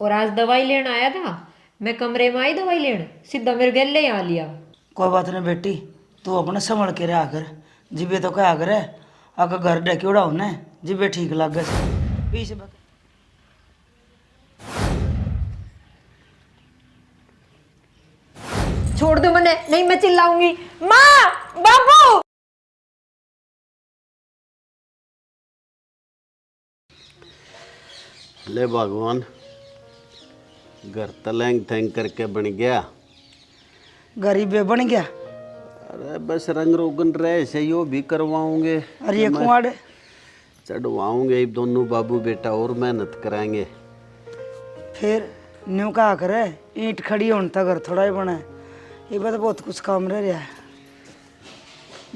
और आज दवाई लेने आया था, मैं कमरे में आई दवाई लेने, सीधा मेरे गले ही आ लिया। कोई बात नहीं बेटी, तू अपने संभल के रहा कर। जिबे तो क्या करे, अगर घर डके उड़ा होने जिबे ठीक लगे से बीच छोड़ दो मैंने, नहीं मैं चिल्लाऊंगी। माँ, बाबू। ले भगवान, घर तलैंग थैंग करके बन गया। गरीब बन गया। अरे बस रंग रोगन रहे से यो भी करवाऊंगे। अरे ये मैं कुआड़ चढ़वाऊंगे, दोनों बाबू बेटा और मेहनत कराएंगे। फिर न्यू कहा करे, ईंट खड़ी होने तक घर थोड़ा ही बना है। ये बात बहुत कुछ काम रह रहा है।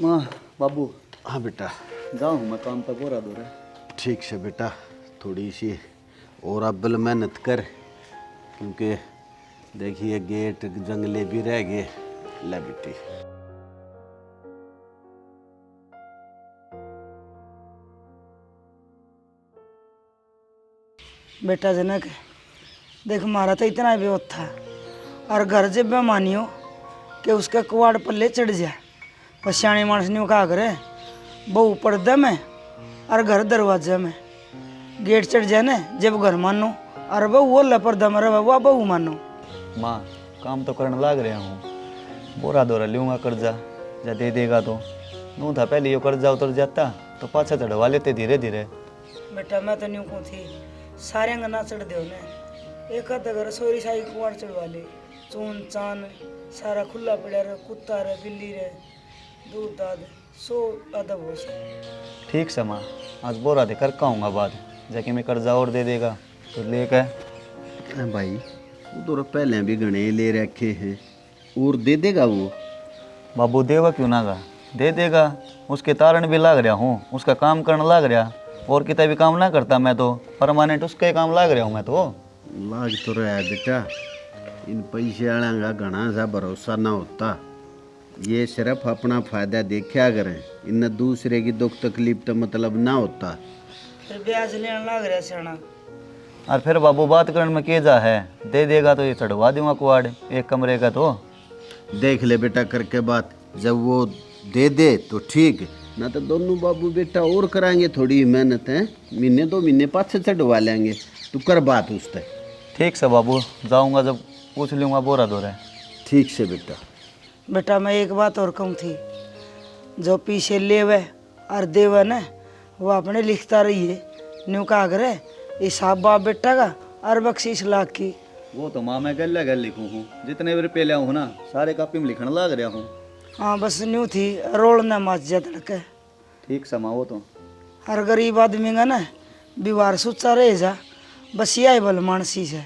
माँ बाबू हाँ बेटा, जाऊँ मैं काम पे बोरा दो रहा। ठीक से बेटा, थोड़ी सी और अब्बल मेहनत कर, क्योंकि देखिए गेट जंगले भी रह गए। ले बेटी, बेटा जनक, देख मारा तो इतना बेवत था, और घर जब मैं मानियो कि उसके कुआड़ पल्ले चढ़ जाए। पर सियाणी मानस ने कहा करे, बहू पर्दे में और घर दरवाजे में। गेट चढ़ जाए ना जब घर मानो, और बहू वो ला पर्दा में रहे वह बहू मानो। माँ काम तो करने लाग रहा हूँ, बोरा दोरा लूँगा कर्जा, या दे देगा तो नू था पहले यो कर्जा उतर जाता तो पाछा चढ़वा लेते धीरे धीरे। बेटा मैं तो न्यू को थी, सारे अंगना चढ़ दे एक आध घर सोरी साई कुआड़ चढ़वा ले। चून चान सारा खुला पड़ा रहे, कुत्ता रहे, बिल्ली रहे, दूध दाद सो अदब हो से। ठीक से माँ, आज बोरा दे कर आऊँगा बाद, जाके मैं कर्जा और दे देगा तो लेकर। भाई वो तो पहले भी गणे ले रखे हैं, और दे देगा वो। बाबू देवा क्यों ना गा, दे देगा। उसके तारण भी लाग रहा हूँ, उसका काम करने लाग रहा, और कितना भी काम ना करता मैं तो परमानेंट उसके काम लाग रहा हूँ मैं तो। लाग तो रहा है बेटा, इन पैसे वाला का घना सा भरोसा ना होता। ये सिर्फ अपना फायदा देखा करें, इन दूसरे की दुख तकलीफ तो मतलब ना होता। फिर ब्याज लेने लग रहा सियाना। और फिर बाबू बात करने में केजा है, दे देगा तो ये चढ़वा दूंगा कुआड़ एक कमरे का तो। देख ले बेटा करके बात, जब वो दे दे तो ठीक, ना तो दोनों बाबू बेटा और कराएंगे थोड़ी मेहनत है, महीने 2 महीने पाँच से चढ़वा लेंगे। तू कर बात उससे। ठीक से बाबू, जाऊंगा जब पूछ लूँगा बोरा दो रहे। ठीक से बेटा। बेटा मैं एक बात और कहूँ थी, जो पीछे लेवे और देवे न वो अपने लिखता रही है। न्यू कहा करे हिसाब बाप बेटा का और बख्शीश लाख की। वो तो माँ मैं गल गल लिखूँ हूँ, जितने भी रुपये लिया हूँ ना सारे कापी में लिखने लग रहा हूँ। हाँ बस न्यू थी रोड न मच जा तड़के। ठीक से माँ, वो तो हर गरीब आदमी का न बीवार सुचा रहे जा, बस यही बल मानसी से।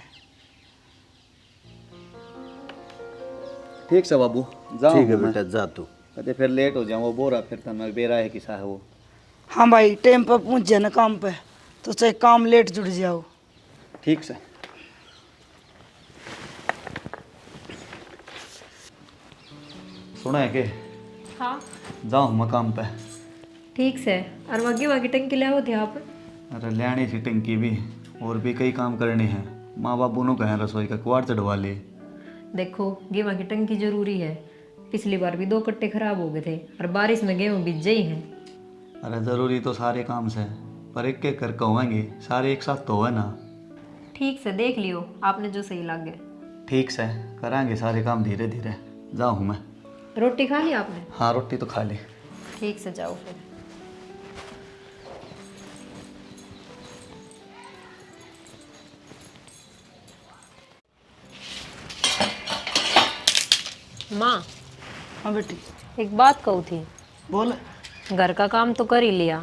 ठीक से बाबू, जाओ ठीक है बेटा, जा तू। कहते फिर लेट हो जाऊँ, वो बोरा फिर था मैं बेरा है किसा है वो। हाँ भाई टाइम पर पहुँच जाए ना काम पे, तो चाहे काम लेट जुड़ जाओ। ठीक से। सुना है के हाँ जाऊँ मैं काम पे। ठीक से। और वगी वगी टंकी ले आओ थे आप। अरे लेनी थी टंकी भी, और भी कई काम करने हैं। माँ बाबू नो कहें रसोई का कुआड़ चढ़वा ले। देखो गेहूं की टंकी जरूरी है, पिछली बार भी 2 कट्टे खराब हो गए थे, और बारिश में गेहूं भीज ही हैं। अरे ज़रूरी तो सारे काम से, पर एक एक करके होंगे सारे एक साथ तो है ना। ठीक से देख लियो आपने जो सही लगे। ठीक से करांगे सारे काम धीरे धीरे। जाऊँ मैं। रोटी खा ली आपने? हाँ रोटी तो खा ली। ठीक से जाओ फिर। माँ, हाँ बेटी एक बात कहूँ थी। बोल। घर का काम तो कर ही लिया,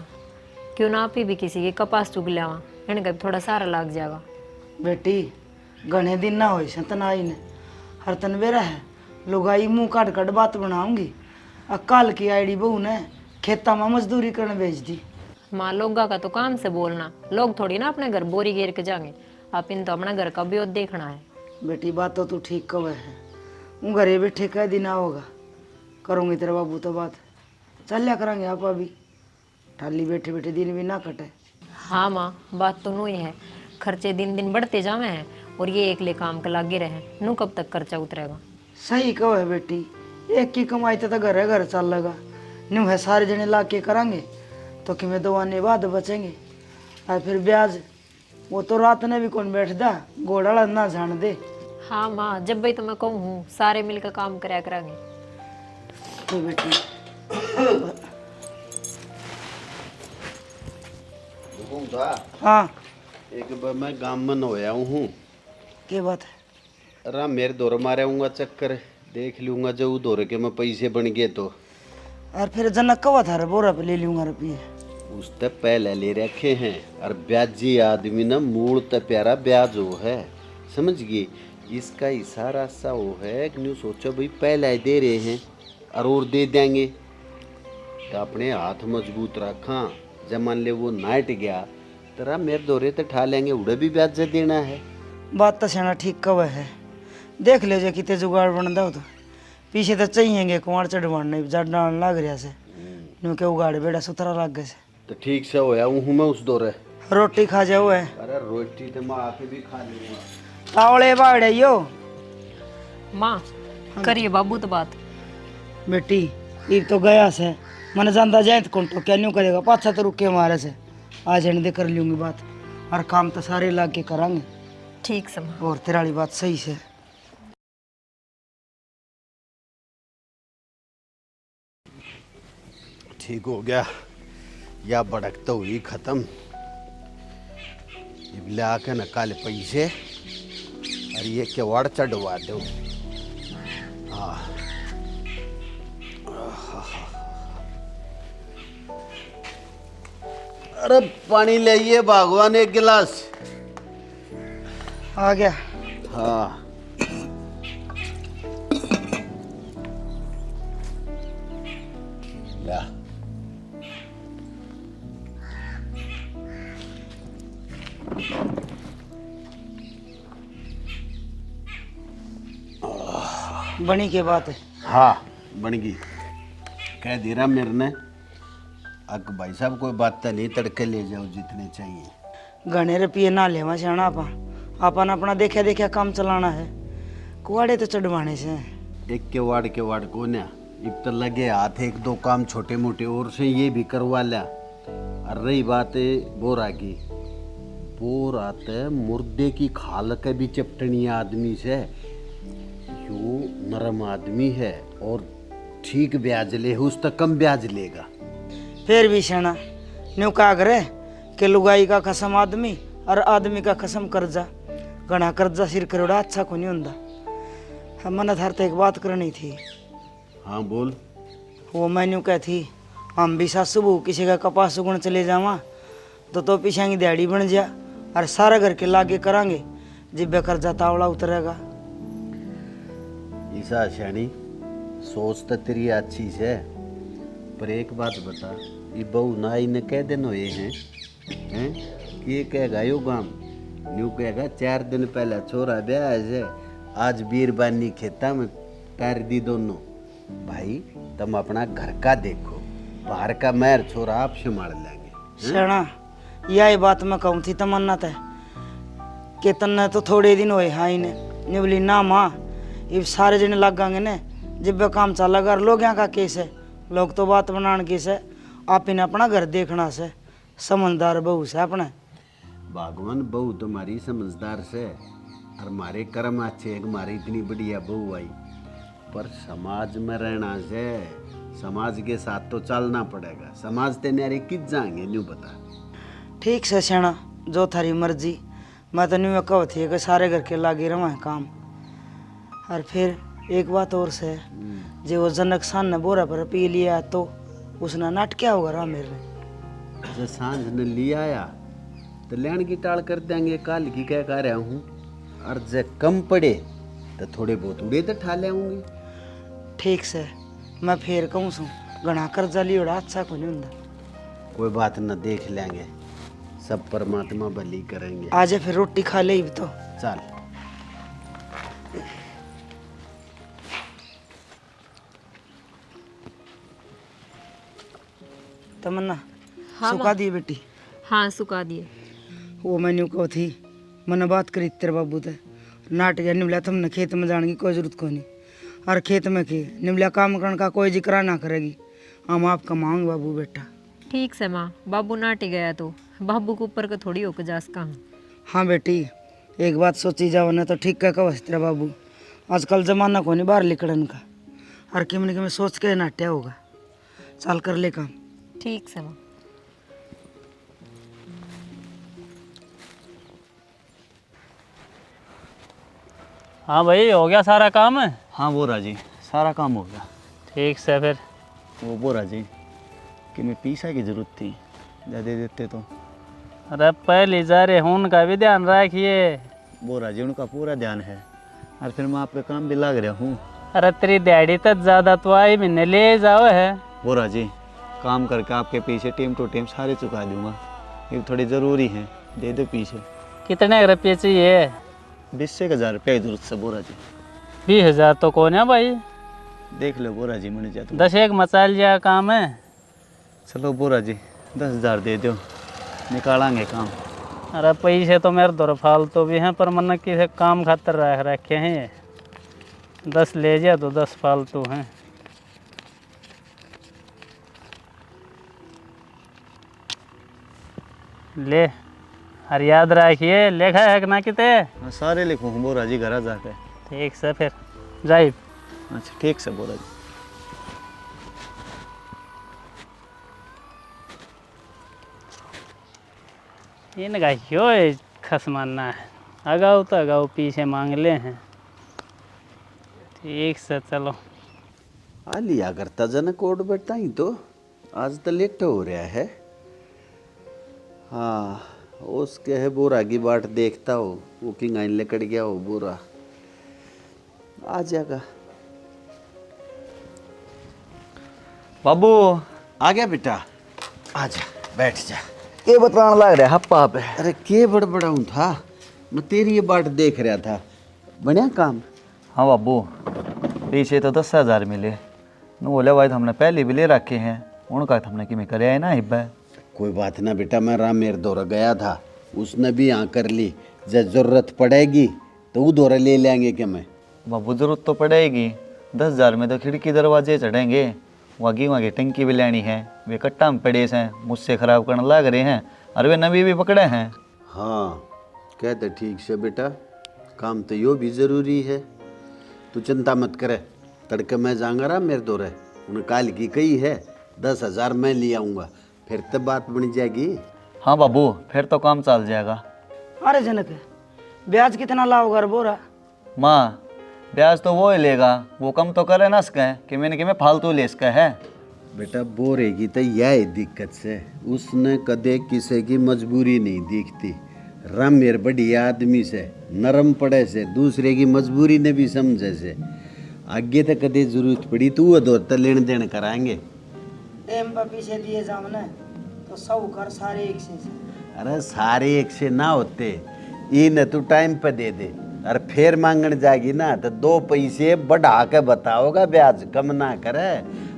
क्यों ना आप ही भी किसी के कपास चुग लिया, इनका भी थोड़ा सारा लग जाएगा। बेटी घने दिन ना हो सतना आई ने हर तन बेरा है, लुगाई मुंह काट काट बात बनाऊंगी। अकाल की आईडी बहू ने खेता में मजदूरी करने भेज दी। माँ लोगा का तो काम से बोलना, लोग थोड़ी ना अपने घर बोरी घेर के जाएंगे, आप इन तो अपना घर का भी देखना है। बेटी बात तो तू ठीक कवे है, हूँ घरे बैठे कह दिन होगा करूँगी तेरे बाबू तो बात चल लिया करेंगे आप अभी, ठाली बैठे बैठे दिन भी ना कटे। हाँ माँ, बात तो नू ही है, खर्चे दिन दिन बढ़ते जावे हैं, और ये एकले काम के लागे रहे नू कब तक खर्चा उतरेगा। सही कहो है बेटी, एक की कमाई तो घर है घर चल लगा, न्यू है सारे जने ला के करांगे तो कि में 2 आने बाद बचेंगे। और फिर ब्याज वो तो रात ने भी कौन बैठदा, घोड़ा ना जान दे। हाँ माँ, जब भाई तो मैं कहूँ सारे मिलकर काम कराया करांगे। तो बेटी हाँ एक बार मैं गांव में होया हूँ, क्या बात है? अरे मेरे दौर मारे आऊँगा चक्कर देख लूँगा जो दौरे के मैं पैसे बन गए तो। और फिर जनक कवा था रे बोरा पे ले लूंगा रुपये। उससे पहले ले रखे हैं और ब्याजी आदमी ना मूल तो प्यारा ब्याज हो है, समझ गए। इसका इशारा सा हो है कि न्यू सोचो भाई पहले ही दे रहे हैं और दे देंगे तो अपने हाथ मजबूत रखा। जब मान ले वो नाट गया तेरा मेरे दौरे तो ठा लेंगे, उड़े भी ब्याज देना है। बात तो सेना ठीक कवा है, देख ले जो कितने जुगाड़ बन दो तो पीछे तो चाहिए कुंवर चढ़वाने डाल लग रहा से न्यू के उगाड़ बेड़ा सुथरा लग गए से। तो ठीक से होया हूँ मैं उस दौरे। रोटी खा जाओ है? अरे रोटी तो मैं आके भी खा लूँगा। तावड़े बाड़े यो माँ करिए बाबू तो बात। बेटी ये तो गया से मन जानता जाए तो कौन तो क्या न्यू करेगा, पाछा तो रुके हमारे से आज दे कर लूँगी बात, और काम तो सारे ला के करांगे। ठीक से माँ। और तेरा बात सही से। ठीक हो गया या भड़क तो हुई खत्म। इबले आके न काले पैसे और ये केवाड़ चढ़वा दो। हाँ अरे पानी लाइए भगवान एक गिलास। आ गया। हाँ ला बनी के बात है। हाँ बन गई। कह दे रहा मेरे ने अक भाई साहब कोई बात तो नहीं, तड़के ले जाओ जितने चाहिए। घने रुपये ना लेवा जाना अपन अपना देखा देखा काम चलाना है, कुआड़े तो चढ़वाने से। एक के वार्ड को ना अब तो लगे हाथ 1-2 काम छोटे मोटे और से ये भी करवा लिया। और रही बात बोरा की, बोरा तो मुर्दे की खाल के भी चपटनी आदमी से, यो नरम आदमी है और ठीक ब्याज ले, उस तक कम ब्याज लेगा। फिर भी सेना न्यू का करे कि लुगाई का कसम आदमी और आदमी का कसम कर्जा, घना कर्जा सिर करोड़ा अच्छा को नहीं होता। हम मन थार तो एक बात करनी थी। हाँ बोल। वो मैं न्यू कह थी हम भी सासू बहू किसी का कपास उगण चले जावा तो पीछे की दिहाड़ी बन जा और सारा घर के लागे करांगे, जिब्बे कर्जा तावड़ा उतरेगा। ईसा शानी सोच तो तेरी अच्छी से, पर एक बात बता, ये बहू ना ही ने कह दिन हुए हैं ये कहेगा यो गाम न्यू कहेगा 4 दिन पहले छोरा ब्याह है, आज बीरबानी खेता में पैर दी दोनों। भाई तुम अपना घर का देखो, बाहर का मैर छोरा आप संभाल लेंगे। सेना यही बात मैं कहूँ थी तमन्ना तय कि तन्ने तो थोड़े दिन हुए हाँ ने निबली ना माँ ये सारे जने लगांगे ने, जब काम चलेगा। लोग यहाँ का केस है, लोग तो बात बनाने केस है, आप इन्हें अपना घर देखना से। समझदार बहू से अपने भगवान बहू तुम्हारी समझदार से और हमारे कर्म अच्छे है, हमारी इतनी बढ़िया बहू आई। पर समाज में रहना से, समाज के साथ तो चलना पड़ेगा। समाज ते नारे किस जाएंगे न्यू बता। ठीक से सेना जो थारी मर्जी, मैं तो न्यू कहो थी कि सारे घर के लागे रहा है काम। और फिर एक बात और से, जो वो जनक सान ने बोरा पर पी लिया तो उसने नाट क्या होगा रहा मेरे ने। जब सांझ ने लिया आया तो लेन की टाल कर देंगे, काल की क्या कह रहा हूँ। और जब कम पड़े तो थोड़े बहुत उड़े तो ठा ले होंगे। ठीक से मैं फिर कहूँ सू घना कर्जा लियोड़ा अच्छा को नहीं होता। कोई बात न, देख लेंगे, सब परमात्मा भली करेंगे। आज फिर रोटी खा ले तो चल। तमन्ना हाँ सुखा दी बेटी। हाँ सुखा दिए। वो मैंने कहो थी मैंने बात करी तेरे बाबू ते नाट गया निमला तुमने खेत में जाने की कोई जरूरत को नहीं। और खेत में की निमला काम करने का कोई जिक्र ना करेगी। हम आप कमाऊंगे बाबू बेटा। ठीक से माँ, बाबू नाटी गया तो बाबू के ऊपर का थोड़ी होकर जास कहाँ। हाँ बेटी, एक बात सोची जाओ ना तो ठीक कह कह तेरा बाबू। आजकल जमाना को नहीं बाहर निकलन का। और किम में सोच के नाट्या होगा। चल कर ले काम। ठीक से माँ। हाँ भाई, हो गया सारा काम? हाँ बोरा जी, सारा काम हो गया। ठीक से फिर। वो बोरा जी कि मैं पैसा की ज़रूरत थी, दे देते तो। अरे पहले जा रहे हूँ, उनका भी ध्यान रखिए। बोरा जी उनका पूरा ध्यान है, और फिर मैं आपका काम भी लाग रहा हूँ। अरे तेरी दिहाड़ी तक ज़्यादा तो आई महीने ले जाओ है। बोरा जी काम करके आपके पीछे टीम टू टीम सारे चुका दूंगा, ये थोड़ी ज़रूरी है, दे दो पीछे। कितने रुपये चाहिए? 20,000 रुपये की जरूरत से बोरा जी। 20,000 तो कौन है भाई? देख लो बोरा जी, मैंने जाता 10 एक मचाल जा काम है। चलो बोरा जी 10,000 दे दो, निकालेंगे काम। अरे पैसे तो मेरे दौर फालतू भी हैं, पर मन किसी काम खातर रख रखे हैं ये। 10 ले जा तो 10 फालतू हैं। ले, और याद रखिए लेखा है कि ना किते। हाँ सारे लिखूँ बोरा जी घर जाके। ठीक से फिर जाइए। अच्छा ठीक से बोरा जी। इनका क्यों खसमाना है, अगाऊ तो अगाऊ पीछे मांग ले हैं। ठीक से चलो। आ लिया करता जन कोड बेटा ही तो आज तो लेट हो रहा है। हाँ उसके है बोरा की बाट देखता हो, बुकिंग आइन लेकर गया हो बोरा आ जाएगा। बाबू आ गया बेटा, आ जा बैठ जा। ये बताने लग रहा है हप्पा पे। अरे के बड़बड़ाऊं था, मैं तेरी ये बाट देख रहा था। बढ़िया काम। हाँ बाबू पीछे तो 10,000 मिले न, बोले भाई हमने पहले भी ले रखे हैं, उनका हमने कि मैं करे है ना हिब्बा। कोई बात ना बेटा, मैं राम मेर दौरा गया था, उसने भी यहाँ कर ली। जब जरूरत पड़ेगी तो वो दौरा ले लेंगे क्या मैं। बाबू जरूरत तो पड़ेगी, 10,000 में तो खिड़की दरवाजे चढ़ेंगे, वहाँ की टंकी भी लेनी है, वे कट्टा में पड़े हैं, मुझसे ख़राब करने लग रहे हैं, और वे नबी भी पकड़े हैं। हाँ कहते ठीक से बेटा, काम तो यो भी ज़रूरी है। तू चिंता मत करे, तड़के मैं जाऊँगा राम मेरे दौरे, उन्हें काल की कही है 10,000 मैं ले आऊँगा, फिर तब बात बन जाएगी। हाँ बाबू फिर तो काम चल जाएगा। अरे जनक, ब्याज कितना लाओगे बोरा? माँ ब्याज तो वो ही लेगा, वो कम तो करे ना सके कि मैंने कि मैं फालतू ले सके है। बेटा बोरेगी तो यह दिक्कत से, उसने कदे किसी की मजबूरी नहीं दिखती। राम मेरे बढ़िया आदमी से, नरम पड़े से, दूसरे की मजबूरी ने भी समझे से। आगे तक कदे जरूरत पड़ी तो वो दौर तक लेन देन कराएंगे। टेम पर पीछे दिए जामने तो सब कर सारे एक से। अरे सारे एक से ना होते, इन तू टाइम पे दे दे, और फिर मांगने जाएगी ना तो 2 पैसे बढ़ा के बताओगा, ब्याज कम ना करे।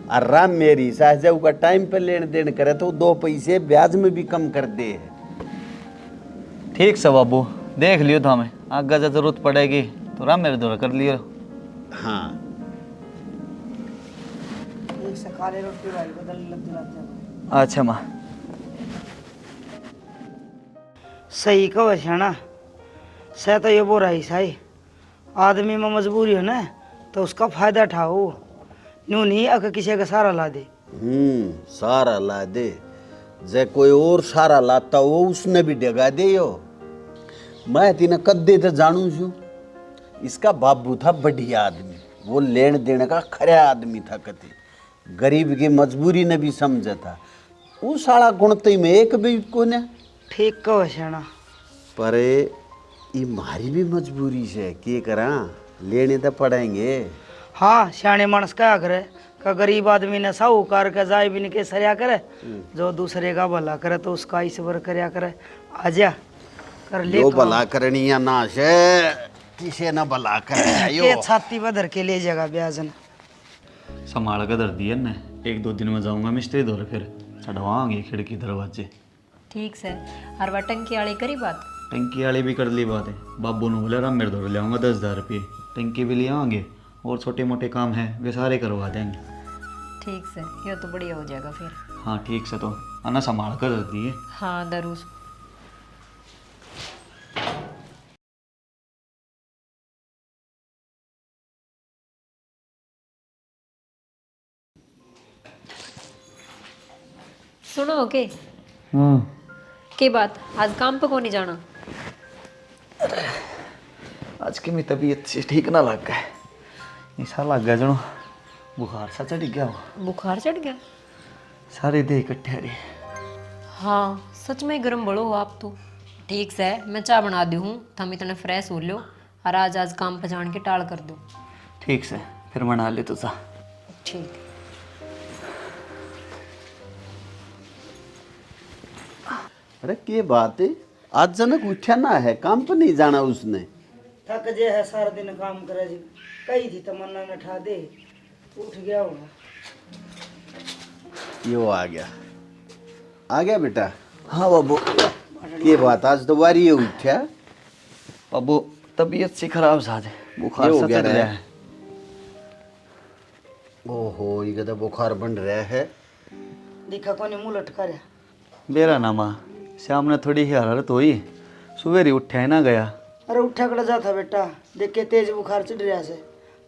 और राम मेरी सास जब का टाइम पे लेन देन करे तो 2 पैसे ब्याज में भी कम कर दे। ठीक से बाबू देख लियो तो हमें आगे जब जरूरत पड़ेगी तो राम मेरे दौरा कर लियो। हाँ एक से काले रोटी भाई बदल लग जाते हैं। अच्छा माँ। सही कहो शाना, सह तो ये बोरा ही सही। आदमी में मजबूरी हो ना तो उसका फायदा उठाओ, यूं नहीं अगर किसी का सारा ला दे। सारा ला दे, जे कोई और सारा लाता हो उसने भी डगा दे। यो मैं तीन कद्दे तो जानू छू, इसका बाबू था बढ़िया आदमी, वो लेन देने का खरा आदमी था। कति गरीब की मजबूरी ने भी समझा था। वो साला गुणती में एक भी को ने। ठीक कहो शाना, पर ये मारी भी मजबूरी से के करा, लेने तो पड़ेंगे। हाँ सियाने मानस क्या करे का गरीब आदमी ने साहूकार का जाय भी के सरया करे, जो दूसरे का भला करे तो उसका ईश्वर करया करे। आजा कर ले यो भला करनी या ना से किसे ना भला करे। यो के छाती पर धर के ले जाएगा ब्याज न। संभाल के धर दिए ने, 1-2 दिन में जाऊंगा मिस्त्री दौरे, फिर चढ़वाएंगे खिड़की दरवाजे। ठीक से। और वह टंकी वाली करी बात? टंकी वाली भी कर ली बात है। बाबू ने बोला राम मेरे दौड़ ले आऊँगा 10,000 रुपये, टंकी भी ले आएंगे और छोटे मोटे काम हैं वे सारे करवा देंगे। ठीक से, ये तो बढ़िया हो जाएगा फिर। हाँ ठीक से, तो आना संभाल कर दिए। हाँ दरूस। सुनो ओके, हाँ के बात आज काम पे को नहीं जाना? आज की मेरी तबीयत से ठीक ना लग गया, ऐसा लग गया जनो बुखार सा चढ़ गया हो। बुखार चढ़ गया? सारे देह इकट्ठे रहे। हाँ सच में गर्म बड़ो हो आप तो। ठीक से, मैं चाय बना दी हूँ, तुम इतने फ्रेश हो लो और आज काम पे जान के टाल कर दो। ठीक से, फिर मना ले तुझा। ठीक। अरे के बात है, आज जनक उठा ना है, काम पर नहीं जाना उसने। थक जे है सारा दिन काम करे जी, कही थी तमन्ना ने ठा दे, उठ गया होगा। यो आ गया बेटा। हाँ बाबू। के बात आज तो वारी उठा। बाबू तबीयत से खराब साथ है, बुखार ये हो सा गया चढ़ है। रहा है। ओहो ये तो बुखार बन रहा है। दिखा कोनी मुंह लटका रहा। बेरा नामा शाम ने थोड़ी ही हरारत हुई, सुबह ही उठा ही ना गया। अरे उठा कड़ा जा था बेटा, देख के तेज बुखार चढ़ रहा से,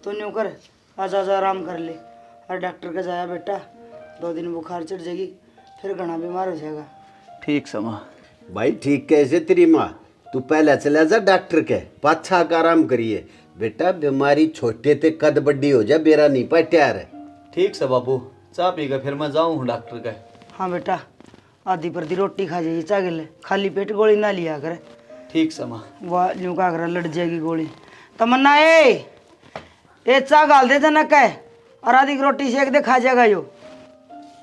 तू न्यू कर आज आराम कर ले। और डॉक्टर के जाया बेटा, 2 दिन बुखार चढ़ जाएगी फिर घना बीमार हो जाएगा। ठीक समा। भाई ठीक कैसे तेरी माँ, तू पहले चला जा डॉक्टर के पाछा का आराम करिए। बेटा बीमारी छोटे ते कद बड्डी हो जा, बेरा नहीं पट्या रे। ठीक से बाबू, चाय पी के फिर मैं जाऊँ डॉक्टर के। हाँ बेटा, आधी परती रोटी खा जाइए चागल, खाली पेट गोली ना लिया कर। ठीक समा। वाह यूं का कर लड़ जाएगी गोली। तमन्ना ए चा गाल दे जनक है और आधी रोटी सेक दे, खा जाएगा यो।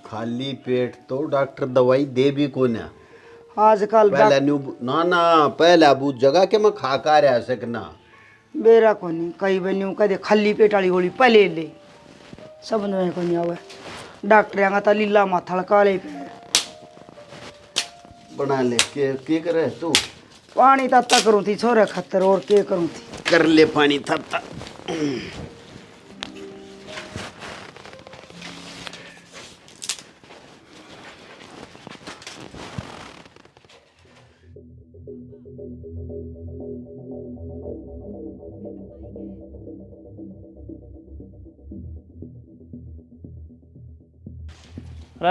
खाली पेट तो डॉक्टर दवाई दे भी को ना। आजकल पहले न्यू ना पहले बूझ जगह के मैं खा का रह सकना। बेरा कोनी कई बन्यू कह दे खाली पेट वाली गोली पहले ले, सब में कोनी आवे। डॉक्टर आगा ता लीला माथा काले पे बना ले के करे तू। पानी ताता करूँ थी छोरे खतर, और के करूँ थी। कर ले पानी थपता।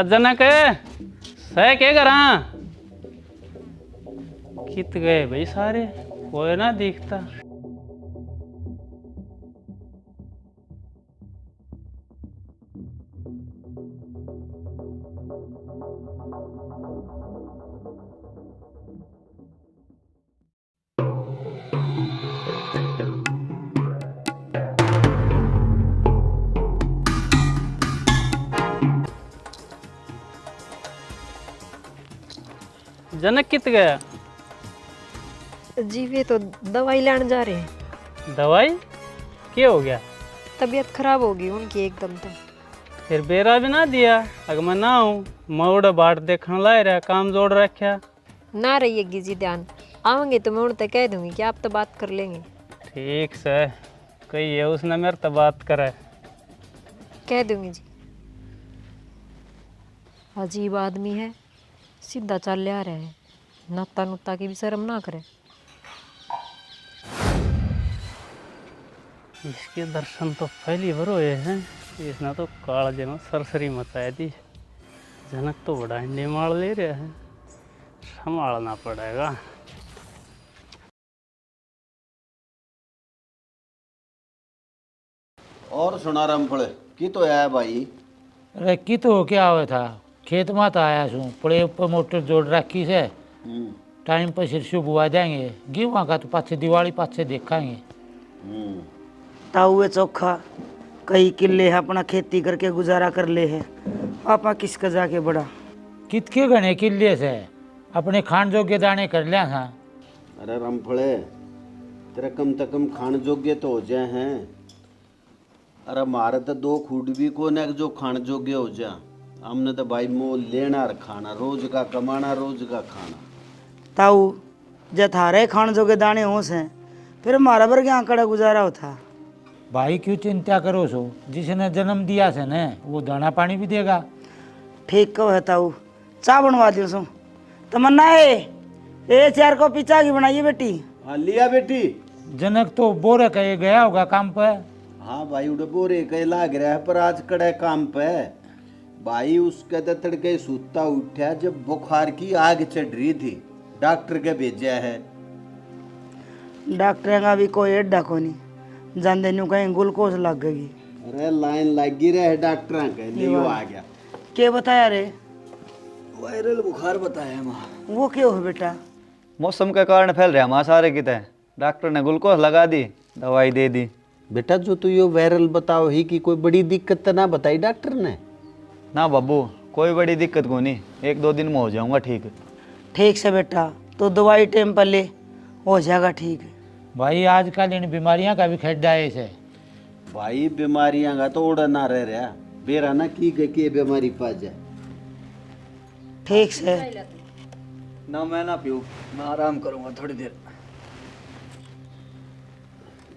जनक सह के करा कित गए भाई सारे, कोई ना दिखता। जनक कित गया? जी वे तो दवाई लेने जा रहे हैं। दवाई क्या हो गया? तबीयत खराब होगी उनकी एकदम। तो फिर बेरा भी ना दिया, अगर मैं ना हूँ मोड़ बाट देखने लाए रहा, काम जोड़ रखा। ना रहिएगी जी ध्यान, आवेंगे तो मैं उनसे कह दूंगी कि आप तो बात कर लेंगे। ठीक से कही उसने मेरे तो बात करे, कह दूंगी जी। अजीब आदमी है, सीधा चल आ रहा है, नत्ता नुत्ता की भी शर्म ना करे। इसके दर्शन तो पहली बार हुए हैं, इसने तो काल में सरसरी मचाई दी। जनक तो बड़ा हिंडी मार ले रहा है, संभालना पड़ेगा। और सुना रामफल की तो आया भाई। अरे की तो क्या हुआ था, खेत में तो आया छूँ, पड़े ऊपर मोटर जोड़ रखी से, टाइम पर सिर शुभ हुआ जाएंगे। गेहूँ का तो पाछे दिवाली पाछे देखेंगे। ताऊए चोखा कई किले है, अपना खेती करके गुजारा कर ले है। आपा किसका जाके बड़ा कितके गणे किले से अपने खान जोगे दाने कर लिया था। अरे रामफले तेरा कम से कम खान जोग्य तो हो जाए हैं। अरे मारे तो 2 खूट भी को न जो खान जोग्य हो जा। हमने तो भाई मोल लेना और खाना, रोज का कमाना रोज का खाना। ताऊ जे थारे खान जोगे दाने होश हैं फिर हमारा वर्ग यहाँ कड़ा गुजारा होता। भाई क्यों चिंता करो सो, जिसने जन्म दिया से ने वो दाना पानी भी देगा। ठीक कहो है ताऊ, चाय बनवा दियो सो। तमन्ना है ये 4 कॉपी चाय की बनाइए बेटी। हाँ लिया बेटी। जनक तो बोरे कहे गया होगा काम पे। हाँ भाई उड़े बोरे कहीं लाग रहा है पर आज कड़े काम पे भाई। उसके तो तड़के सूता उठा जब बुखार की आग चढ़ रही थी, डॉक्टर के भेजा है। डॉक्टर का भी कोई एड्डा को नहीं जान देने कहीं ग्लूकोज लग गई। अरे लाइन लगी रहे डॉक्टर के लिए आ गया। क्या बताया रे? वायरल बुखार बताया माँ। वो क्यों है बेटा? मौसम के कारण फैल रहा माँ सारे की तरह। डॉक्टर ने ग्लूकोज लगा दी, दवाई दे दी। बेटा जो तू यो वायरल बताओ ही कि कोई बड़ी दिक्कत तो ना बताई डॉक्टर ने? ना बाबू कोई बड़ी दिक्कत को नहीं, 1-2 दिन में हो जाऊंगा ठीक। ठीक से बेटा, तो दवाई टाइम पर ले, हो जाएगा ठीक। भाई आजकल इन बीमारियां का भी खड्डा है इसे। भाई बीमारियां का तो उड़ा ना रह रहा बेरा ना की के बीमारी पा जाए। ठीक से ना मैं ना पीऊँ, मैं आराम करूंगा थोड़ी देर।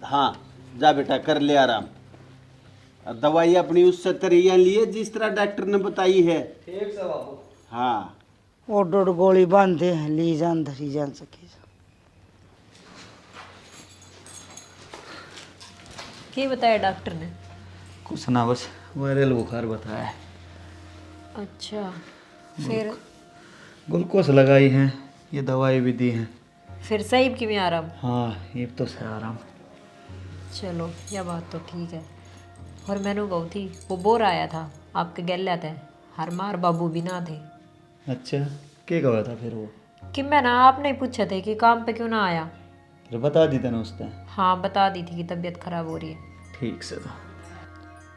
हाँ जा बेटा कर ले आराम। और दवाई अपनी उससे तरिया लिए जिस तरह डॉक्टर ने बताई है। ठीक से बाबू। हाँ वो डोड गोली बांधे हैं, ली जान धरी जान सके। क्या बताया डॉक्टर ने? कुछ ना बस वायरल बुखार बताया है। अच्छा, फिर ग्लूकोज लगाई है, ये दवाई भी दी है। फिर सही कि में आराम? हाँ ये तो सही आराम। चलो यह बात तो ठीक है। और मैंने गई थी वो बोर आया था आपके गले थे, हर मार बाबू भी ना थे। अच्छा क्या कहा था फिर वो? कि मैं ना आपने ही पूछे थे कि काम पे क्यों ना आया। फिर बता दी तेने उसने? हाँ बता दी थी कि तबीयत खराब हो रही है। ठीक से तो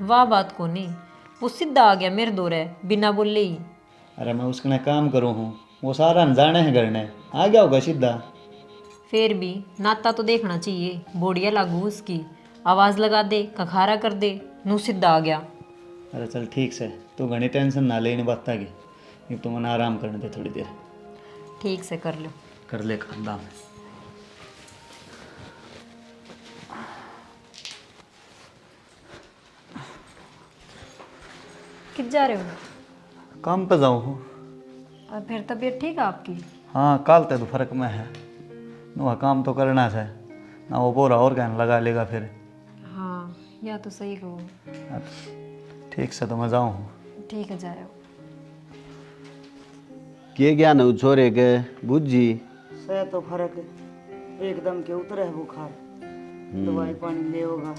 वाह बात को नहीं, वो सीधा आ गया मेरे दौरे बिना बोले ही। अरे मैं उसने काम करूँ हूँ, वो सारा अनजाने है करने, आ गया होगा सीधा। फिर भी नाता तो देखना चाहिए, बोड़िया लागू उसकी, आवाज़ लगा दे कखारा कर दे, नू सीधा आ गया। अरे चल ठीक से, तू घनी टेंशन ना ले इन बात की। ये तो मैंने आराम करने दे थोड़ी देर। ठीक से कर लो। कर ले खानदान। किस जा रहे हो? काम पे जाऊँ हूँ। और फिर तबीयत ठीक है आपकी? हाँ कल तक तो फर्क में है, वह काम तो करना है ना, वो बोरा और कहने लगा लेगा फिर। हाँ या तो सही कहो। ठीक से तो मैं जाऊँ हूँ। ठीक है जाओ। के ज्ञान हो छोरे के बुझी से तो फर्क है, एकदम के उतरे है बुखार। दवाई पानी ले होगा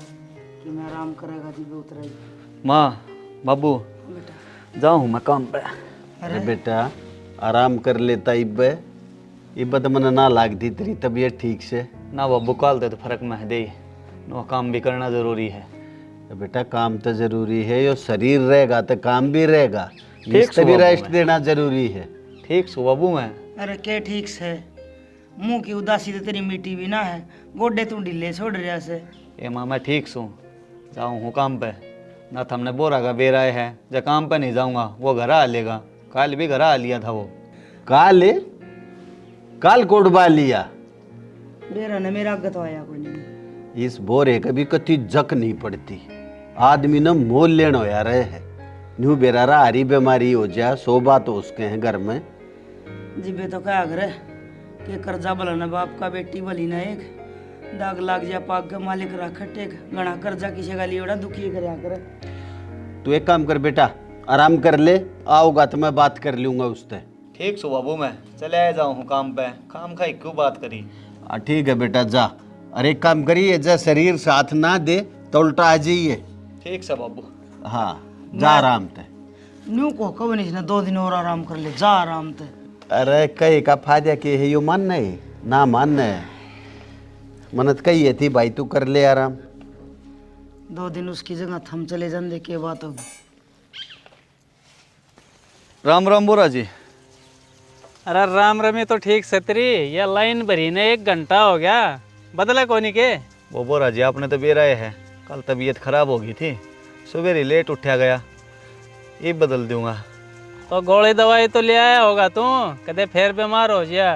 कि मैं आराम करेगा जी उतरेगी। माँ बाबू बेटा जाऊँ हूँ मैं काम पे। अरे बेटा आराम कर लेता इब्बत मन ना लागती तेरी तबीयत ठीक से। ना बाबू कल तक तो फर्क में है दे, वो काम भी करना ज़रूरी है। तो बेटा काम तो जरूरी है, यो शरीर रहेगा तो काम भी रहेगा, ठीक इससे भी सुबह रेस्ट में। देना जरूरी है। ठीक सो बाबू मैं। अरे के ठीक से, मुंह की उदासी तो तेरी मिट्टी भी ना है, गोडे तू ढीले छोड़ रहा से। ये माँ मैं ठीक सू, जाऊँ हूँ काम पे। ना तो हमने बोरा का बेरा है, जब काम पे नहीं जाऊँगा वो घर आ लेगा। कल भी घर आ लिया था वो। काल कोडबा लिया। बेरा ने मेरा आगत आया कोई नहीं। इस बोरे कभी कति जक नहीं पड़ती, आदमी ने मोल लेना होया रहे है। न्यू बेरारा हरी बीमारी हो जा, 100 बात हो उसके हैं घर में। जिबे तो क्या करे कि कर्जा भला न बाप का बेटी भली न एक, दाग लाग जा पाग के मालिक रख टेक, घना कर्जा किसी का लियोड़ा दुखी करया करे। तू एक काम कर बेटा, आराम कर ले, आओगा तो मैं बात कर लूंगा उससे। ठीक सो बाबू मैं चले आए जाऊँ हूँ काम पे, काम का क्यों बात करी। ठीक है बेटा जा। अरे एक काम करिए, जब शरीर साथ ना दे तो उल्टा आ जाइए। ठीक से बाबू। हाँ जा आराम ते। न्यू को कब नहीं ना 2 दिन और आराम कर ले, जा आराम ते। अरे कई का फायदा के है, यो मानना है ना मानना है। मनत कही है थी भाई तू कर ले आराम। 2 दिन उसकी जगह थम चले जाते के बात होगी। राम राम बोरा जी। अरे राम रमी तो ठीक से तेरी, ये लाइन भरी ने 1 घंटा हो गया, बदला कोनी के? वो बोरा जी आपने तो बेराए है, कल तबीयत खराब हो गई थी, सुबह ही लेट उठा गया, ये बदल दूंगा। तो गोली दवाई तो ले आया होगा तू, कदे फिर बीमार हो गया?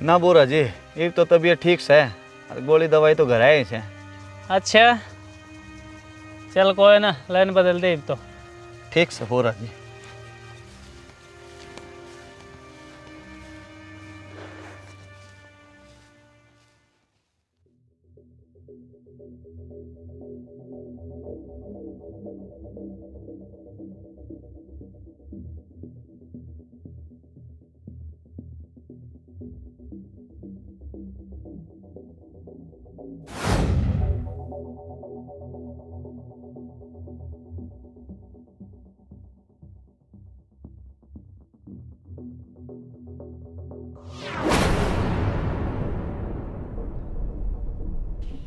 ना बोरा जी, एक तो तबीयत ठीक से है और गोली दवाई तो घर आए से। अच्छा चल कोई ना, लाइन बदल दे अब तो। ठीक से बोरा जी।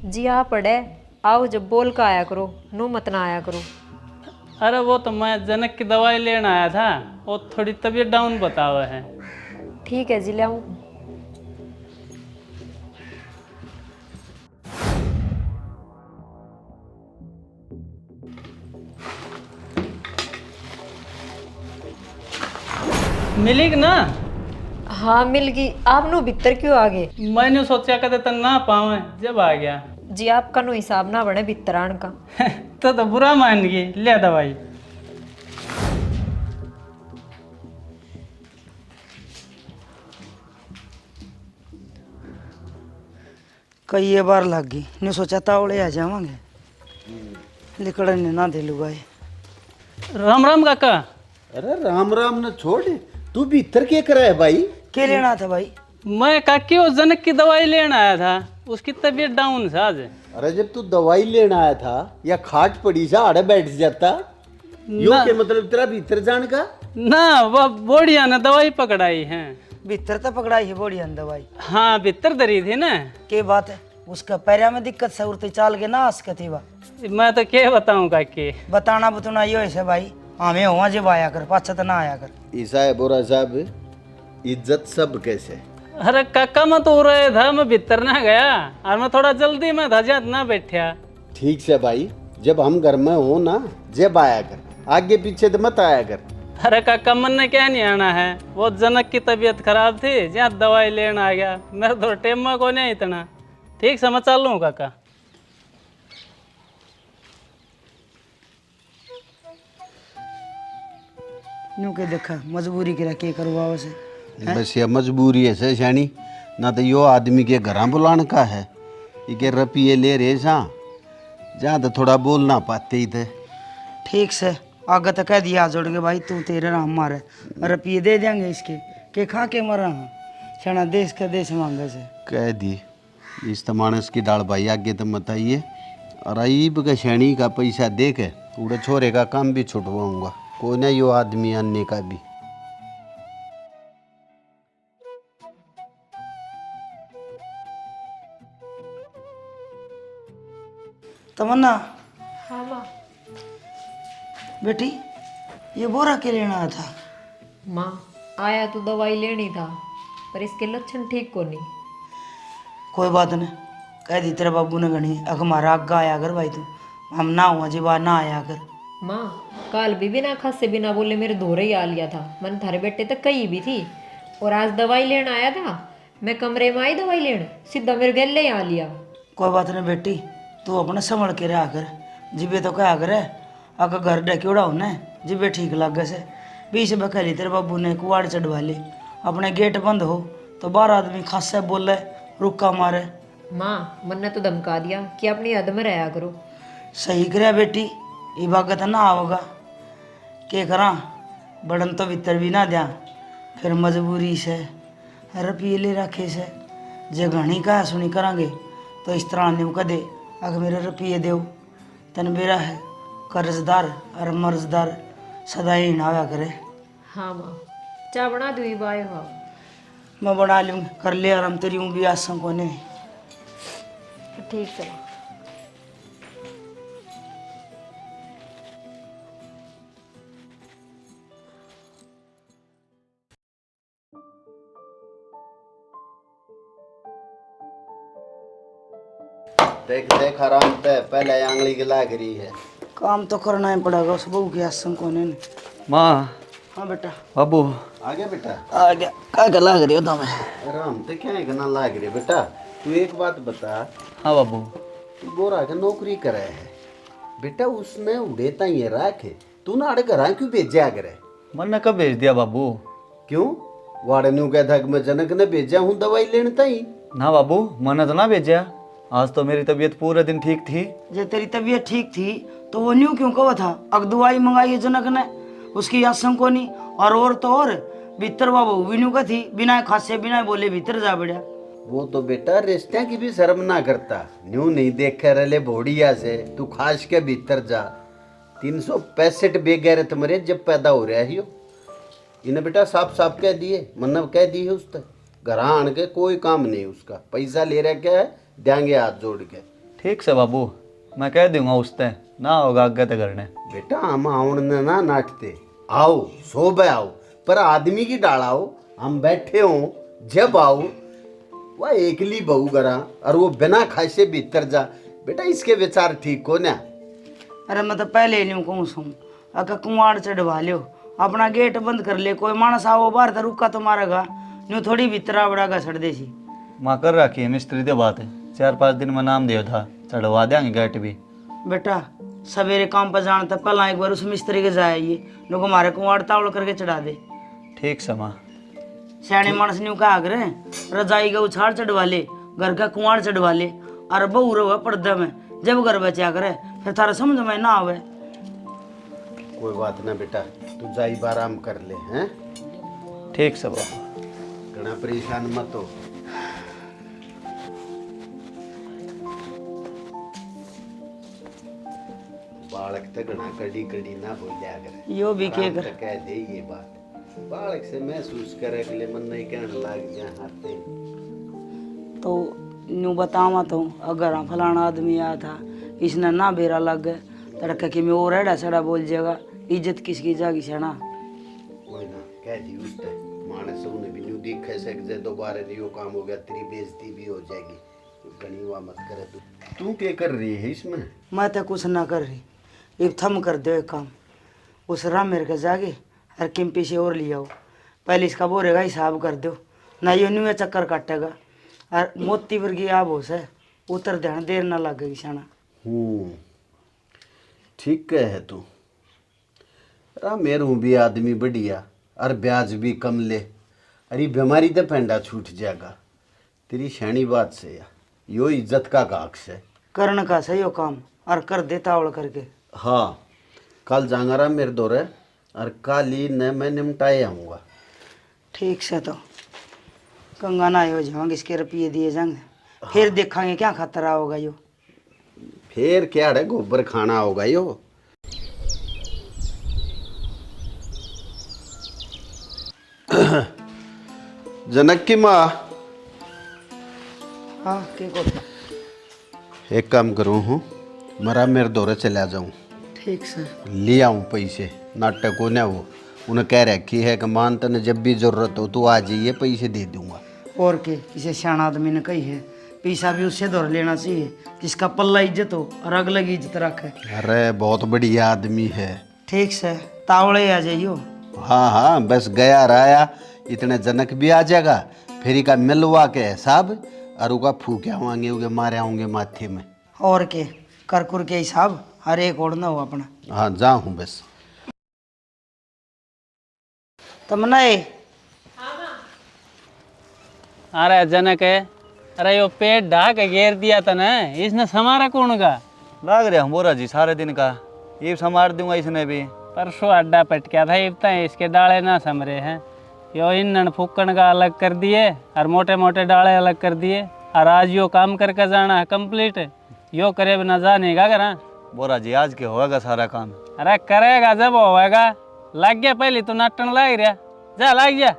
जी आप पढ़े आओ, जब बोल का आया करो, नो मत ना आया करो। अरे वो तो मैं जनक की दवाई लेने आया था, वो थोड़ी तबीयत डाउन बता हुआ है। ठीक है जी, ले आऊँ। मिली कि ना? हाँ मिल गई। आप नो भीतर क्यों आ गए? मैंने सोचा कदे तक ना पावे, जब आ गया। जी आपका नो हिसाब ना बने भीतर आने का। तो बुरा मान गई, ले दवाई। कई ये बार लग गई, ने सोचा तावड़े आ जावांगे, लिकड़ने ना दे लुगाए। राम राम काका। अरे राम राम न छोड़, तू भीतर क्या करा है भाई? के लेना था भाई? मैं काकी वो जनक की दवाई लेने आया था, उसकी तबीयत डाउन है आज। अरे जब तू दवाई लेना आया था या खाट पड़ी सा आड़े बैठ जाता, यो के मतलब तेरा भीतर जान का? ना वो बोड़िया ने दवाई पकड़ाई है। भीतर तो पकड़ाई है बोड़ी अंदर भाई। हाँ भीतर धरी थी ना। के बात है, उसका पैरा में दिक्कत से उड़ते चाल के ना आस के थी बा। मैं तो क्या बताऊं काकी। बताना बतुना यो ऐसे भाई, हमें हुआ जब आया कर, पाछा तो ना आया कर। ईसा है बोरा साहब, इज्जत सब कैसे? अरे काका मैं तो रहे था, मैं भीतर ना गया और मैं थोड़ा जल्दी में था, जहाँ ना बैठा। ठीक से भाई, जब हम घर में हो ना जब आया कर, आगे पीछे तो मत आया कर। अरे काका मन ने क्या नहीं आना है, वो जनक की तबीयत खराब थी, जहाँ दवाई लेने आ गया। मेरे तो टेम में को नहीं इतना। ठीक से मैं चल लूँ काका। यूं के देखा मजबूरी करा के करवा वैसे। बस ये मजबूरी है से शानी, ना तो यो आदमी के घर बुलाने का है, ये रुपये ले रहे सा, जहाँ तो थोड़ा बोल ना पाते ही थे। ठीक से आगे तो कह दिया जोड़ के भाई, तू तेरे राम मारे, रुपये दे देंगे इसके, के खा के मरा हाँ छना देश का देश मांगे से। कह दी इस मानस की डाल भाई आगे तो मत आइए, और अईब के शैणी का पैसा दे के उड़े छोरे का काम भी छुटवाऊंगा, कोई ना यो आदमी आने का भी। तमन्ना हाँ माँ। बेटी, ये बोरा के लेना आया था? माँ आया तो दवाई लेनी था, पर इसके लक्षण ठीक को नहीं। कोई बात नहीं, कह दी तेरे बाबू ने गणी अग हमारा आगा आया कर भाई, तू हम ना हुआ जी बार ना आया कर। माँ काल भी बिना खासे बिना बोले मेरे धोरे ही आ लिया था, मैंने थारे बेटे तक कही भी थी। और आज दवाई लेने आया था, मैं कमरे में आई दवाई लेने, सीधा मेरे गले ही आ लिया। कोई बात नहीं बेटी, तू अपने संभल के रहा कर, जिबे तो क्या करे अगर घर डक्योड़ा हो ना, जिबे ठीक लगे से। बीच में कहली तेरे बाबू ने कुआड़ चढ़वा ली, अपने गेट बंद हो तो बाहर आदमी खासे बोले रुका मारे। माँ मन ने तो धमका दिया कि अपनी हद में रहा करो। सही करे बेटी, ये बात ना आओगा, के करा बड़न तो भीतर भी ना दिया, फिर मजबूरी से रुपये ले रखे से, जे घनी का सुनी करांगे तो इस तरह नहीं कदे अगर मेरे रुपये दो, तन मेरा है कर्जदार और मर्जदार सदा ही नाया करे। हाँ माँ चाय बना दू बाय हो। मैं बना लूँ, कर ले आराम, तेरी हूँ भी आसम को नहीं। ठीक है। देख देख आराम पे पहले आंगली की लाग रही है। काम तो करना ही पड़ेगा उस बहू के आसम को नहीं। माँ हाँ बेटा। बाबू आ गया बेटा। आ गया। क्या लाग रही हो तुम्हें? अरे हम तो क्या इतना लाग रहे बेटा। तू एक बात बता, हाँ बाबू। तू गोरा का नौकरी करे है बेटा, उसने उड़ेता ये राखे, तू ना अड़ घर क्यों भेजा करे? मैंने कब भेज दिया बाबू? क्यों? वाड़े न्यू कहता कि मैं जनक ने भेजा हूँ दवाई लेने ताई। ना बाबू, मैंने तो ना भेजा। आज तो मेरी तबीयत पूरे दिन ठीक थी। जब तेरी तबीयत ठीक थी तो वो न्यू क्यों कहा था? अब दवाई मंगाई है जनक ने, उसकी आसम को नहीं। और तो और भीतर बाबू भी न्यू का थी, बिना खासे बिना बोले भीतर जा बढ़िया। वो तो बेटा रिश्ते की भी शर्म ना करता, न्यू नहीं देख रहे बोड़िया से, तू खास के भीतर जा। 365 बेगैरत तुम्हारे जब पैदा हो रहा है। इन्हें बेटा साफ साफ कह दिए, मन्नव कह दी है उसने, घर आन के कोई काम नहीं उसका, पैसा ले रहा क्या है देंगे हाथ जोड़ के। ठीक से बाबू, मैं कह दूंगा उससे, ना होगा आगे तो करने। बेटा हम आउन ना नाटते, आओ सोबे आओ, पर आदमी की डाल आओ। हम बैठे हो जब आओ, वह एकली बहू करा और वो बिना खासे भीतर जा, बेटा इसके विचार ठीक हो ना। अरे मैं तो पहले ही न्यू कहूँ सुन, अगर कुंवाड़ चढ़वा लियो, अपना गेट बंद कर ले, कोई मानस आओ बाहर तो रुका तो मारेगा, न्यू थोड़ी भीतर बड़ा छड़ दे सी। माँ कर रखी है मिस्त्री तो बात है, 4-5 दिन में नाम दिया था, चढ़वा देंगे गेट भी। बेटा सवेरे काम पर जाना था, पहला एक बार उस मिस्त्री के जाइए, नुको हमारे कुंवाड़ तावड़ करके चढ़ा दे। ठीक से माँ। सियाने मानस न्यू कहा करे, रजाई का उछाड़ चढ़वा ले, घर का कुंवाड़ चढ़वा ले, और बहू रहो पर्दा में, जब घर बचा करे फिर थारा समझ में ना आवे। कोई बात ना बेटा, तू जाई आराम कर ले हैं। ठीक से बाबू। घना परेशान मत हो। बालक तो घना कड़ी कड़ी ना बोलिया करे, यो भी के आराम कर से कह दे ये बात, बालक से महसूस करे के लिए मन नहीं कहने लग गया हाथे। तो न्यू बतावा तो अगर हाँ फलाना आदमी आया था, इसने ना बेरा लग गए तड़का कि मैं और एड़ा सड़ा बोल जाएगा, इज्जत किसकी जागी सेना। कोई ना कह दी उसने, माने सब ने भी न्यू दिखे से जे दोबारा यो काम हो गया, तेरी बेइज्जती भी हो जाएगी, घनी हुआ मत करे। तू क्या कर रही है इसमें? मैं तो कुछ ना कर रही, एक थम कर दो एक काम, उस राम मेरे के जागे हर किम्पी से और लिया हो, पहले इसका बोरेगा हिसाब कर दो, ना यो न्यू चक्कर काटेगा, और मोती वर्गी आप हो से उतर ध्यान देर ना लगेगी सेना। ठीक कहे तू। अरे मेरे हूँ भी आदमी बढ़िया और ब्याज भी कम ले, अरे बीमारी तो पेंडा छूट जाएगा, तेरी शैनी बात से या यो इज्जत का गाक से कर्ण का सही हो काम और कर दे तावड़ करके। हाँ कल जाऊंगा रहा मेरे दौरे, और कल ही न मैं निमटाए आऊँगा। ठीक से तो गंगा नहाए हो जाएंगे, इसके रुपये दिए जाएंगे, फिर देखेंगे क्या खतरा होगा यो। फिर क्या है गोबर खाना होगा यो। जनक की माँ, हाँ के को एक काम करूँ हूँ, मरा मेरे दौरे चला जाऊँ, ठीक से ले आऊँ पैसे, नाटक हो ना वो, उन्हें कह रखी है कि मान तने जब भी जरूरत हो तो आ जाइए, पैसे दे दूंगा। और के किसी सियाना आदमी ने कही है, पैसा भी उससे दौड़ लेना चाहिए जिसका पल्ला इज्जत हो और अगले की इज्जत रखे। अरे बहुत बढ़िया आदमी है। ठीक से तावड़े आ जाइयो। हाँ हाँ बस गया रहा, इतने जनक भी आ जाएगा, फिर का मिलवा के हिसाब और उका फूके आवांगे, उगे मारे आऊंगे माथे में। और के करकुर के हिसाब हर एक ओढ़ ना हो अपना। हाँ जा हूँ बस। तमन्ना अरे जनक है, अरे यो पेट ढाक के घेर दिया था ना, इसने समारा कौन का? लाग रहा हूँ बोरा जी सारे दिन का, ये संभाल दूंगा इसने भी। परसों अड्डा पटका था, इतना इसके डाले ना समरे हैं, यो ईंधन फूकन का अलग कर दिए और मोटे मोटे डाले अलग कर दिए, और आज यो काम करके जाना है कंप्लीट, यो करे बिना जाने का करा। बोरा जी आज के होगा सारा काम। अरे करेगा जब होगा, लग गया पहले तो नाटन लाग रहा, जा लग जा।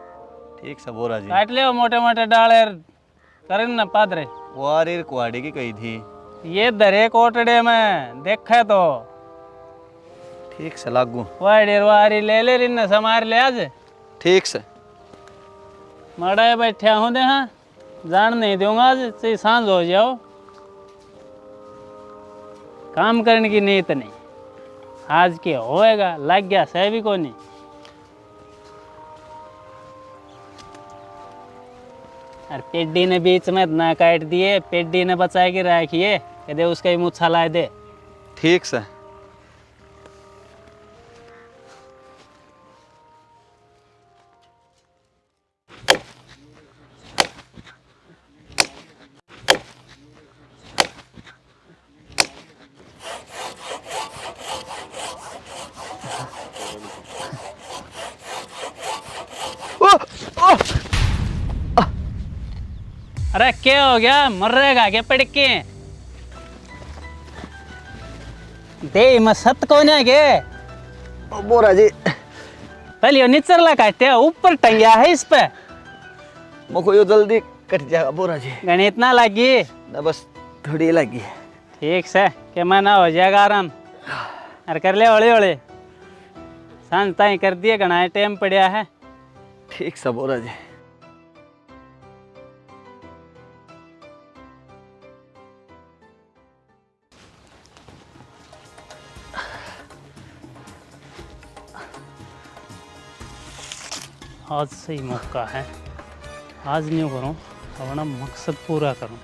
ठीक से बोरा जी। काट ले मोटे मोटे डाले करे ना पादरे। वो आरी कुआड़ी की कही थी। ये दरे कोटड़े में देखे तो ठीक से लागू। वारी ले ले रिन समार ले आज। ठीक से मड़े बैठे हूँ दे, हाँ जान नहीं दूंगा, आज से सांझ हो जाओ, काम करने की नीयत नहीं, आज के होएगा, लग गया सह भी को नहीं। और पेड्डी ने बीच में ना काट दिए, पेड्डी ने बचा के रखिए, कहते उसका ही मुँह छला दे। ठीक से। अरे क्या हो गया, मरेगा क्या पड़ के? दे मैं सत कौन है के? बोरा जी पहले यो निचरला काटते हैं, ऊपर टंगिया है इस पे। मुझको यो जल्दी कट जाएगा बोरा जी। गणित ना लगी? ना बस थोड़ी लगी। ठीक से के मना हो जाएगा आराम। अरे कर ले ओले ओले, सांझ ताई कर दिए, घना टाइम पड़ा है। ठीक से बोरा जी। आज सही मौका है, आज नहीं करूँ, अपना मकसद पूरा करूँ।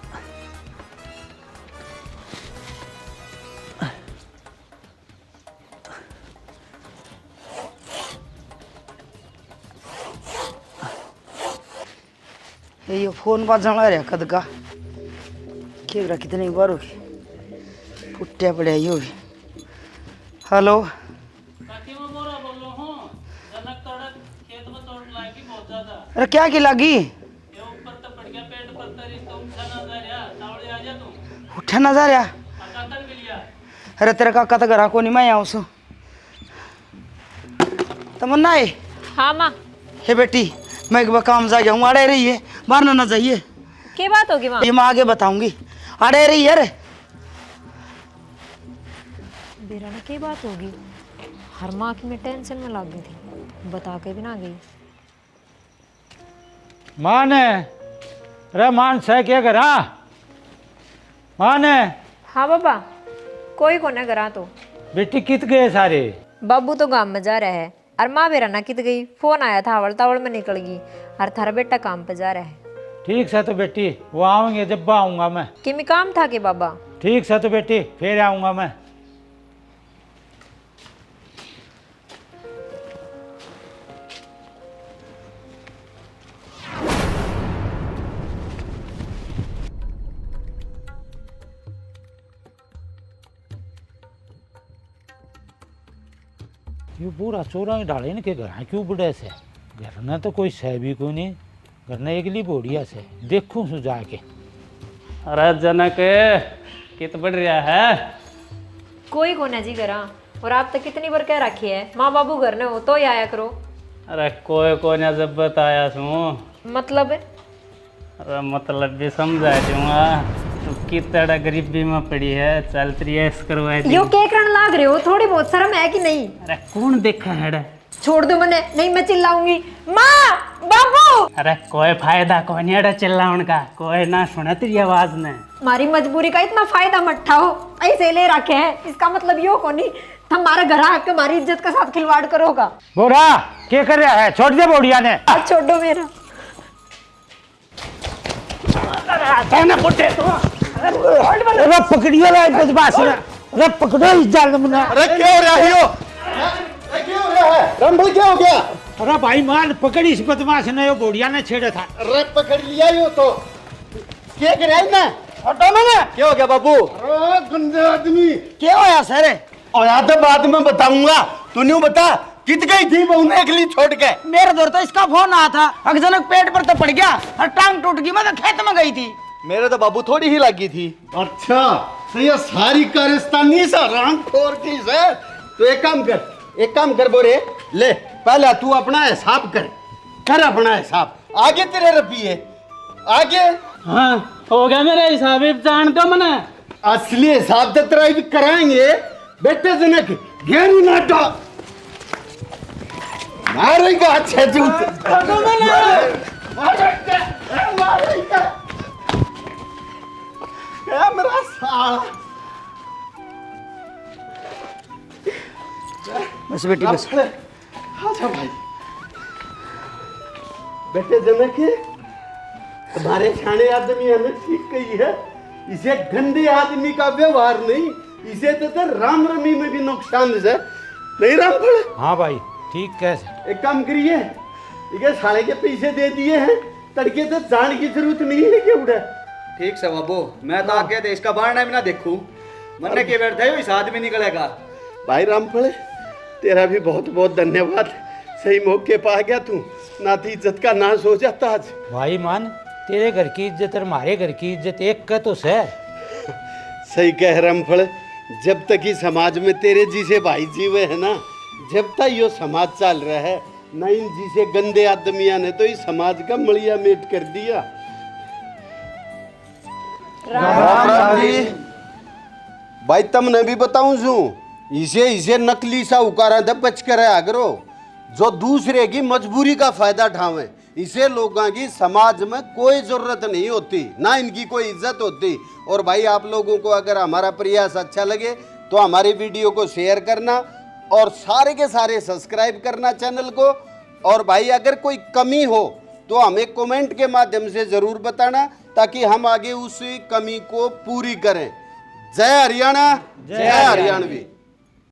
ये फोन बजाना रहा कद का खेल कितनी बार होगी पुट्टिया पड़े यो भी। हेलो अरे क्या की लागी? उठा ना जा रहा। अरे तेरा काका तो घर को नहीं, मैं आऊँ सो तमन्ना है। हाँ माँ। हे बेटी मैं एक बार काम जा जाऊँ, अड़े रही है बाहर ना जाइए। क्या बात होगी माँ? ये मैं आगे बताऊंगी, अड़े रही है। बेरा ना क्या बात होगी? हर माँ की मैं टेंशन में लग गई थी, बता के भी ना गई। मान अरे मान से क्या करा? मान हाँ बाबा, कोई को ना करा तो। बेटी कित गए सारे? बाबू तो गांव में जा रहा है, और माँ बेरा ना कित गई। फोन आया था, आवड़ तावड़ में निकल गई, और थारा बेटा काम पे जा रहा है। ठीक से तो बेटी वो आऊँगे जब आऊँगा मैं। कि मैं काम था कि बाबा? ठीक से तो बेटी फिर आऊँगा मैं। ये पूरा चोरा डाले न के घर क्यों बड़े से? घर ना तो कोई सह भी को नहीं, घर ने एकली बोड़िया से देखूं सु जाके। अरे जनक कित बढ़ रहा है? कोई को ना जी करा, और आप तो कितनी बार कह रखी है माँ बाबू घर ने हो तो ही आया करो। अरे कोई को ना जब बताया सू, मतलब है? अरे मतलब भी समझा दूंगा। तू कितना गरीबी में पड़ी है, चल तेरी ऐश करवा दी। यो क्या करने लाग रहे हो? थोड़ी बहुत शर्म है कि नहीं? अरे कौन देखा है? छोड़ दो मने, नहीं मैं चिल्लाऊंगी। माँ बाबू। अरे कोई फायदा कोई नहीं है चिल्लाउन का, कोई ना सुने तेरी आवाज ने। हमारी मजबूरी का इतना फायदा मत उठाओ, ऐसे ले रखे हैं, इसका मतलब यो को नहीं हमारा घर आके हमारी इज्जत के साथ खिलवाड़ करोगा। बोरा क्या कर रहा है? छोड़ दे बोड़िया ने। आज छोड़ दो मेरा। अरे पकड़ियो ला बदमाश ने, अरे पकड़ो इस जाल में। अरे क्या हो रहा है यो? क्या हो रहा है? राम भाई क्या हो गया? अरे भाई मान पकड़ी इस बदमाश ने, यो बोड़िया ने छेड़ा था। अरे पकड़ लिया यो तो। क्या कर रहा है ना? हटो मैंने। क्या हो गया बाबू? अरे गंदे आदमी। क्या होया सर? और यार तो बाद में बताऊंगा, तू नहीं बता कित गई थी वो अकेली छोड़ के? मेरे दौर तो इसका फोन आया था, अचानक पेट पर तो पड़ गया और टांग टूट गई, मैं तो खेत में गई थी। मेरे तो बाबू थोड़ी ही लगी थी। अच्छा तो ये सारी कारस्तानी सा राम ठोर की से। तो एक काम कर बोरे, ले पहले तू अपना हिसाब कर अपना हिसाब, आगे तेरे रपिए आगे। हाँ हो गया मेरा हिसाब, जान दो मने। असली हिसाब तो तेरा भी कराएंगे बेटे जनक। घेरी ना डो मारेगा अच्छे जूते। मेरा साला। बस बेटी बस। अच्छा भाई बेटे जनक तुम्हारे शाने आदमी ने ठीक कही है, इसे गंदे आदमी का व्यवहार नहीं, इसे तो राम रमी में भी नुकसान है नहीं रामफल। हाँ भाई ठीक कैसे। एक काम करिए, ये साले के पैसे दे दिए हैं, तड़के तो जान की जरूरत नहीं है कि उड़ा। ठीक से बाबू, मैं तो आगे थे इसका बारना भी ना देखूं, मरने के बैठे हो इस आदमी निकलेगा। भाई रामफल तेरा भी बहुत बहुत धन्यवाद, सही मौके पर आ गया तू, नाती इज्जत का नाश हो जाता आज। भाई मान, तेरे घर की इज्जत और हमारे घर की इज्जत एक का तो है। सही कह रामफल, जब तक ही समाज में तेरे जैसे भाई जीवे है ना, जब तक यो समाज चल रहा है ना, इन जैसे गंदे आदमिया ने तो इस समाज का मलिया मेट कर दिया। राम जी भाई तुमने भी बताऊं छू, इसे नकली साहूकारा थे बच कर रहा करो, जो दूसरे की मजबूरी का फायदा उठावे। इसे लोगों की समाज में कोई जरूरत नहीं होती, ना इनकी कोई इज्जत होती। और भाई आप लोगों को अगर हमारा प्रयास अच्छा लगे तो हमारी वीडियो को शेयर करना और सारे के सारे सब्सक्राइब करना चैनल को। और भाई अगर कोई कमी हो तो हमें कमेंट के माध्यम से जरूर बताना, ताकि हम आगे उस कमी को पूरी करें। जय हरियाणा, जय हरियाणवी।